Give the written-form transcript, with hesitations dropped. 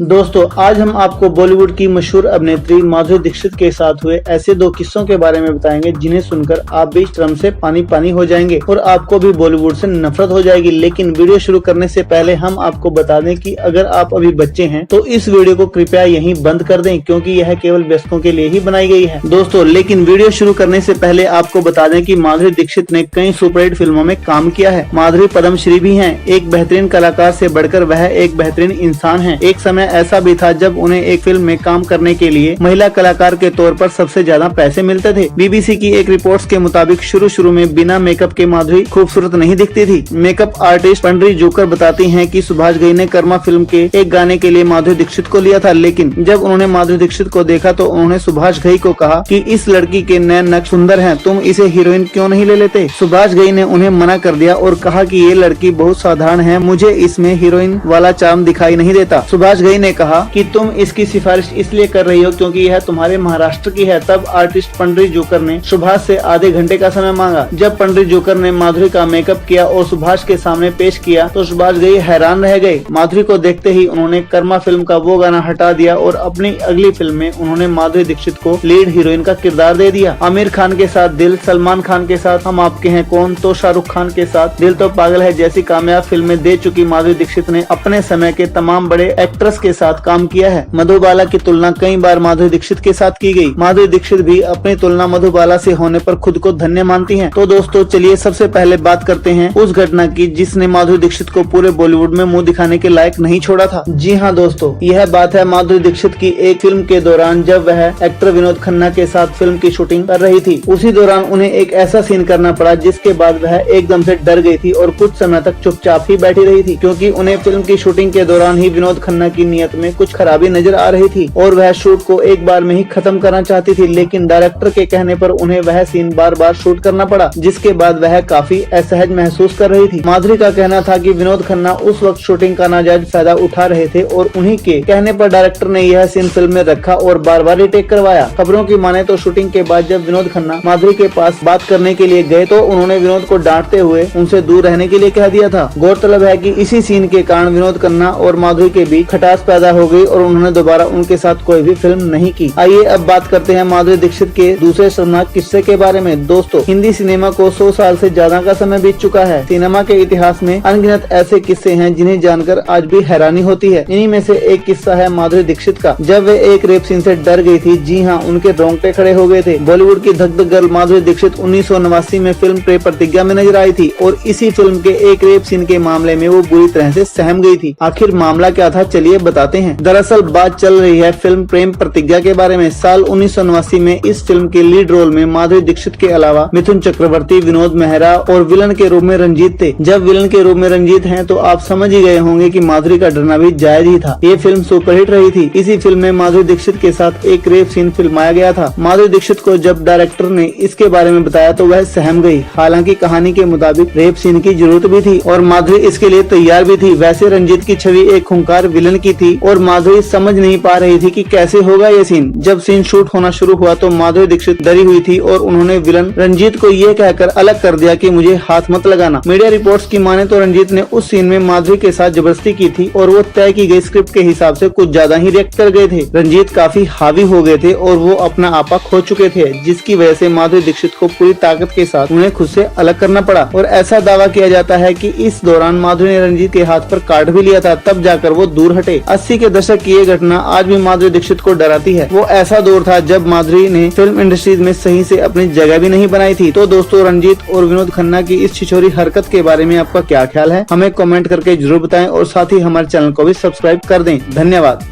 दोस्तों आज हम आपको बॉलीवुड की मशहूर अभिनेत्री माधुरी दीक्षित के साथ हुए ऐसे दो किस्सों के बारे में बताएंगे जिन्हें सुनकर आप भी शर्म से पानी पानी हो जाएंगे और आपको भी बॉलीवुड से नफरत हो जाएगी। लेकिन वीडियो शुरू करने से पहले हम आपको बता दें कि अगर आप अभी बच्चे हैं तो इस वीडियो को कृपया यहीं बंद कर दें, क्योंकि यह केवल वयस्कों के लिए ही बनाई गई है। दोस्तों लेकिन वीडियो शुरू करने से पहले आपको बता दें कि माधुरी दीक्षित ने कई सुपरहिट फिल्मों में काम किया है। माधुरी पद्मश्री भी है। एक बेहतरीन कलाकार से बढ़कर वह एक बेहतरीन इंसान है। एक समय ऐसा भी था जब उन्हें एक फिल्म में काम करने के लिए महिला कलाकार के तौर पर सबसे ज्यादा पैसे मिलते थे। बीबीसी की एक रिपोर्ट के मुताबिक शुरू में बिना मेकअप के माधुरी खूबसूरत नहीं दिखती थी। मेकअप आर्टिस्ट पंडरी जोकर बताती हैं कि सुभाष घई ने कर्मा फिल्म के एक गाने के लिए माधुरी दीक्षित को लिया था, लेकिन जब उन्होंने माधुरी दीक्षित को देखा तो उन्होंने सुभाष घई को कहा कि इस लड़की के नैन नक्श सुंदर हैं, तुम इसे हीरोइन क्यों नहीं ले लेते। सुभाष घई ने उन्हें मना कर दिया और कहा कि ये लड़की बहुत साधारण है, मुझे इसमें हीरोइन वाला चार्म दिखाई नहीं देता। सुभाष घई ने कहा कि तुम इसकी सिफारिश इसलिए कर रही हो क्योंकि यह तुम्हारे महाराष्ट्र की है। तब आर्टिस्ट पंडरी जोकर ने सुभाष से आधे घंटे का समय मांगा। जब पंडरी जोकर ने माधुरी का मेकअप किया और सुभाष के सामने पेश किया तो सुभाष घई हैरान रह गए। माधुरी को देखते ही उन्होंने कर्मा फिल्म का वो गाना हटा दिया और अपनी अगली फिल्म में उन्होंने माधुरी दीक्षित को लीड हीरोइन का किरदार दे दिया। आमिर खान के साथ दिल, सलमान खान के साथ हम आपके हैं कौन, तो शाहरुख खान के साथ दिल तो पागल है जैसी कामयाब फिल्में दे चुकी माधुरी दीक्षित ने अपने समय के तमाम बड़े एक्ट्रेस के साथ काम किया है। मधुबाला की तुलना कई बार माधुरी दीक्षित के साथ की गई। माधुरी दीक्षित भी अपनी तुलना मधुबाला से होने पर खुद को धन्य मानती हैं। तो दोस्तों चलिए सबसे पहले बात करते हैं उस घटना की जिसने माधुरी दीक्षित को पूरे बॉलीवुड में मुंह दिखाने के लायक नहीं छोड़ा था। जी हाँ दोस्तों, यह बात है माधुरी दीक्षित की एक फिल्म के दौरान जब वह एक्टर विनोद खन्ना के साथ फिल्म की शूटिंग कर रही थी। उसी दौरान उन्हें एक ऐसा सीन करना पड़ा जिसके बाद वह एकदम से डर गई थी और कुछ समय तक चुपचाप ही बैठी रही थी, क्योंकि उन्हें फिल्म की शूटिंग के दौरान ही विनोद खन्ना की नीयत में कुछ खराबी नजर आ रही थी और वह शूट को एक बार में ही खत्म करना चाहती थी। लेकिन डायरेक्टर के कहने पर उन्हें वह सीन बार बार शूट करना पड़ा, जिसके बाद वह काफी असहज महसूस कर रही थी। माधुरी का कहना था कि विनोद खन्ना उस वक्त शूटिंग का नाजायज फायदा उठा रहे थे और उन्हीं के कहने पर डायरेक्टर ने यह सीन फिल्म में रखा और बार बार रिटेक करवाया। खबरों की माने तो शूटिंग के बाद जब विनोद खन्ना माधुरी के पास बात करने के लिए गए तो उन्होंने विनोद को डांटते हुए उनसे दूर रहने के लिए कह दिया था। गौरतलब है कि इसी सीन के कारण विनोद खन्ना और माधुरी के बीच खटास पैदा हो गई और उन्होंने दोबारा उनके साथ कोई भी फिल्म नहीं की। आइए अब बात करते हैं माधुरी दीक्षित के दूसरे शर्मनाक किस्से के बारे में। दोस्तों हिंदी सिनेमा को 100 साल से ज्यादा का समय बीत चुका है। सिनेमा के इतिहास में अनगिनत ऐसे किस्से हैं जिन्हें जानकर आज भी हैरानी होती है। इन्हीं में से एक किस्सा है माधुरी दीक्षित का, जब वे एक रेप सीन से डर गई थी। जी हाँ, उनके रोंगटे खड़े हो गए थे। बॉलीवुड की धक धक गर्ल माधुरी दीक्षित 1989 में फिल्म प्रेम प्रतिज्ञा में नजर आई थी और इसी फिल्म के एक रेप सीन के मामले में वो बुरी तरह से सहम गई थी। आखिर मामला क्या था, चलिए बताते हैं। दरअसल बात चल रही है फिल्म प्रेम प्रतिज्ञा के बारे में। साल 1989 में इस फिल्म के लीड रोल में माधुरी दीक्षित के अलावा मिथुन चक्रवर्ती, विनोद मेहरा और विलन के रूप में रंजीत थे। जब विलन के रूप में रंजीत हैं तो आप समझ ही गए होंगे कि माधुरी का डरना भी जायज ही था। ये फिल्म सुपरहिट रही थी। इसी फिल्म में माधुरी दीक्षित के साथ एक रेप सीन फिल्माया गया था। माधुरी दीक्षित को जब डायरेक्टर ने इसके बारे में बताया तो वह सहम गई। हालांकि कहानी के मुताबिक रेप सीन की जरूरत भी थी और माधुरी इसके लिए तैयार भी थी। वैसे रंजीत की छवि एक खूंखार विलन की थी और माधुरी समझ नहीं पा रही थी कि कैसे होगा ये सीन। जब सीन शूट होना शुरू हुआ तो माधुरी दीक्षित डरी हुई थी और उन्होंने विलन रंजीत को ये कहकर अलग कर दिया कि मुझे हाथ मत लगाना। मीडिया रिपोर्ट्स की माने तो रंजीत ने उस सीन में माधुरी के साथ जबरदस्ती की थी और वो तय की गई स्क्रिप्ट के हिसाब से कुछ ज्यादा ही रिएक्ट कर गए थे। रंजीत काफी हावी हो गए थे और वो अपना आपा खो चुके थे, जिसकी वजह से माधुरी दीक्षित को पूरी ताकत के साथ उन्हें खुद से अलग करना पड़ा। और ऐसा दावा किया जाता है कि इस दौरान माधुरी ने रंजीत के हाथ पर काट भी लिया था, तब जाकर वो दूर हटे। 80 के दशक की ये घटना आज भी माधुरी दीक्षित को डराती है। वो ऐसा दौर था जब माधुरी ने फिल्म इंडस्ट्रीज में सही से अपनी जगह भी नहीं बनाई थी। तो दोस्तों रंजीत और विनोद खन्ना की इस छिछोरी हरकत के बारे में आपका क्या ख्याल है, हमें कमेंट करके जरूर बताएं और साथ ही हमारे चैनल को भी सब्सक्राइब कर दें। धन्यवाद।